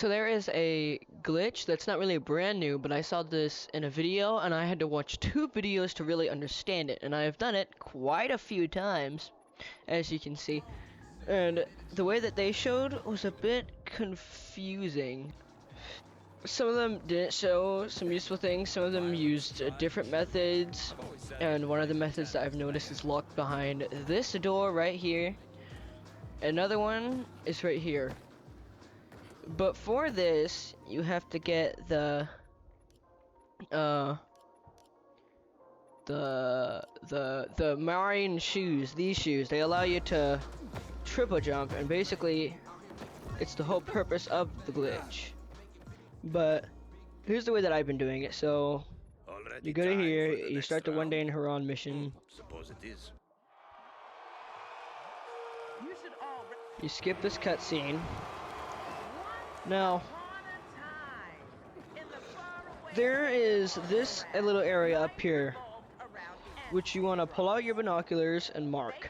So there is a glitch that's not really brand new, but I saw this in a video and I had to watch 2 videos to really understand it, and I have done it quite a few times, as you can see. And the way that they showed was a bit confusing. Some of them didn't show some useful things, some of them used different methods, and one of the methods that I've noticed is locked behind this door right here. Another one is right here. But for this, you have to get the marine shoes. These shoes, they allow you to triple jump, and basically, it's the whole purpose of the glitch. But here's the way that I've been doing it. So you go to here, you start the 1 day in Haran mission. Suppose it is. You skip this cutscene. Now, there is this a little area up here, which you want to pull out your binoculars and mark.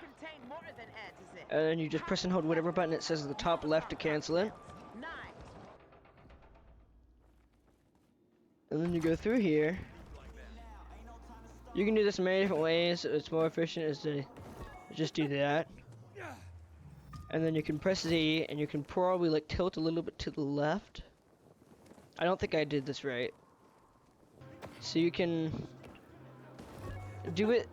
And then you just press and hold whatever button it says at the top left to cancel it. And then you go through here. You can do this in many different ways. It's more efficient is to just do that. And then you can press Z, and you can probably like tilt a little bit to the left. I don't think I did this right. So you can do it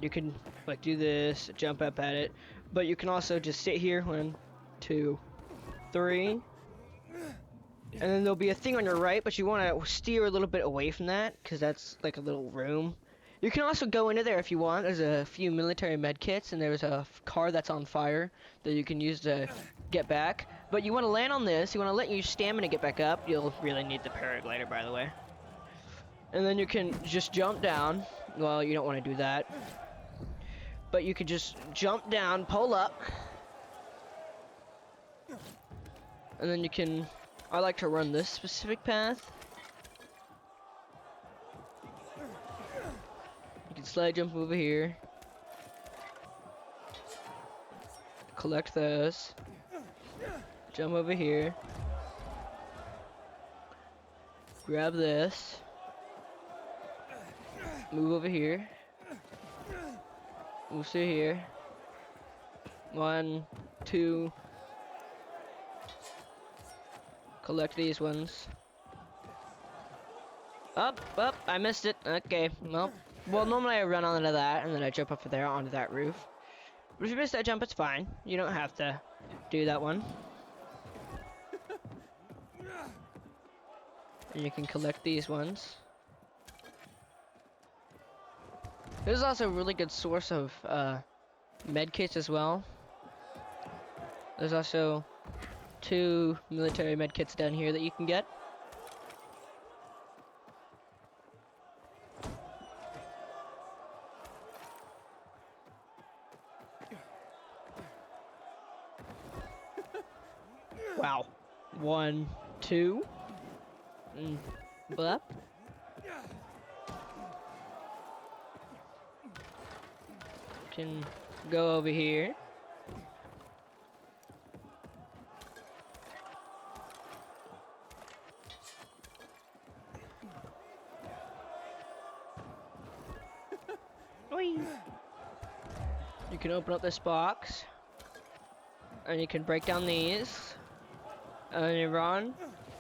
you can like do this, jump up at it, but you can also just sit here 1, 2, 3, and then there'll be a thing on your right, but you want to steer a little bit away from that because that's like a little room. You can also go into there if you want. There's a few military med kits, and there's a car that's on fire that you can use to get back. But you want to land on this. You want to let your stamina get back up. You'll really need the paraglider, by the way. And then you can just jump down. Well, you don't want to do that. But you can just jump down, pull up. And then you can... I like to run this specific path. You can slide jump over here. Collect those. Jump over here. Grab this. Move over here. Move through here. 1, 2. Collect these ones. Up, I missed it. Okay, well, normally I run onto that, and then I jump up there onto that roof. But if you miss that jump, it's fine. You don't have to do that one. And you can collect these ones. This is also a really good source of med kits as well. There's also 2 military med kits down here that you can get. Wow. 1, 2. Blep. Can go over here. You can open up this box, and you can break down these, and then you run,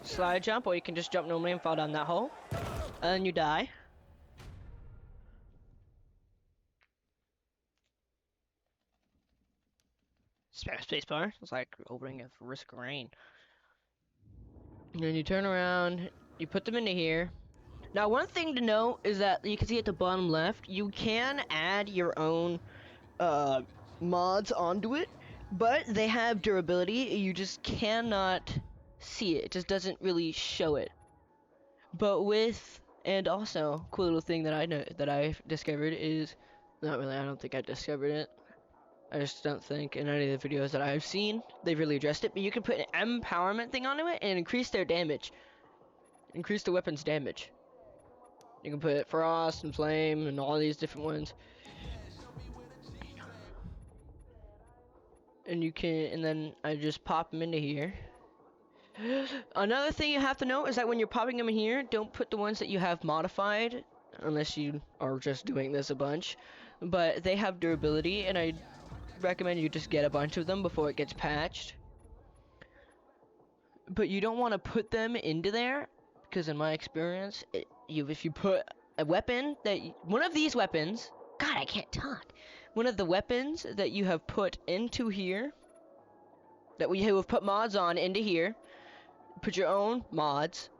slide jump, or you can just jump normally and fall down that hole, and then you die. Spacebar. It's like opening a risk of rain. And then you turn around, you put them into here. Now, one thing to note is that you can see at the bottom left, you can add your own mods onto it, but they have durability. You just cannot see it. It just doesn't really show it. But with, and also, cool little thing that I know that I've discovered is, not really, I don't think I discovered it. I just don't think in any of the videos that I've seen they've really addressed it, but you can put an empowerment thing onto it and increase their damage. Increase the weapon's damage. You can put frost and flame and all these different ones. And you can, and then I just pop them into here. Another thing you have to know is that when you're popping them in here, don't put the ones that you have modified, unless you are just doing this a bunch. But they have durability, and I recommend you just get a bunch of them before it gets patched. But you don't want to put them into there, because in my experience, if you put a weapon one of these weapons, God, I can't talk. One of the weapons that you have put into here, that we have put mods on into here, put your own mods,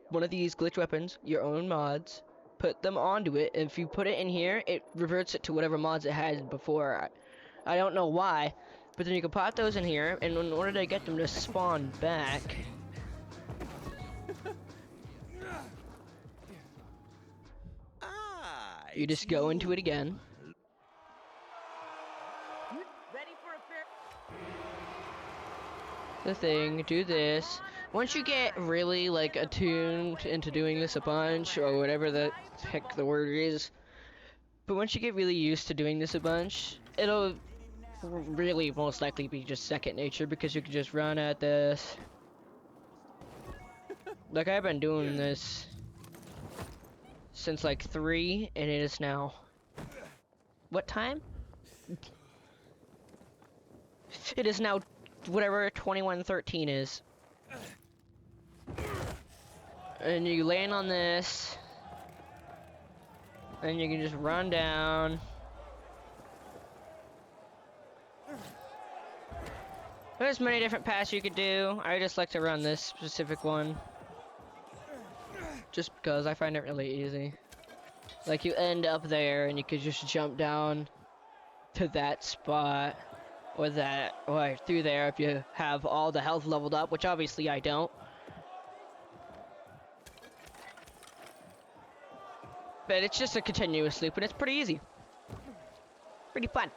one of these glitch weapons, your own mods, put them onto it, and if you put it in here, it reverts it to whatever mods it had before. I don't know why, but then you can pop those in here, and in order to get them to spawn back, you just go into it again. Ready for a fair... The thing, do this. Once you get really like attuned into doing this a bunch, or whatever the heck the word is, but once you get really used to doing this a bunch, it'll really most likely be just second nature, because you can just run at this. Like, I've been doing this since like 3, and it is now what time? It is now whatever 21:13 is. And you land on this, and you can just run down. There's many different paths you could do. I just like to run this specific one, just because I find it really easy. Like, you end up there, and you could just jump down to that spot, or through there if you have all the health leveled up, which obviously I don't. But it's just a continuous loop, and it's pretty easy. Pretty fun.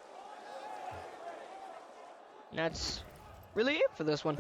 And that's really it for this one.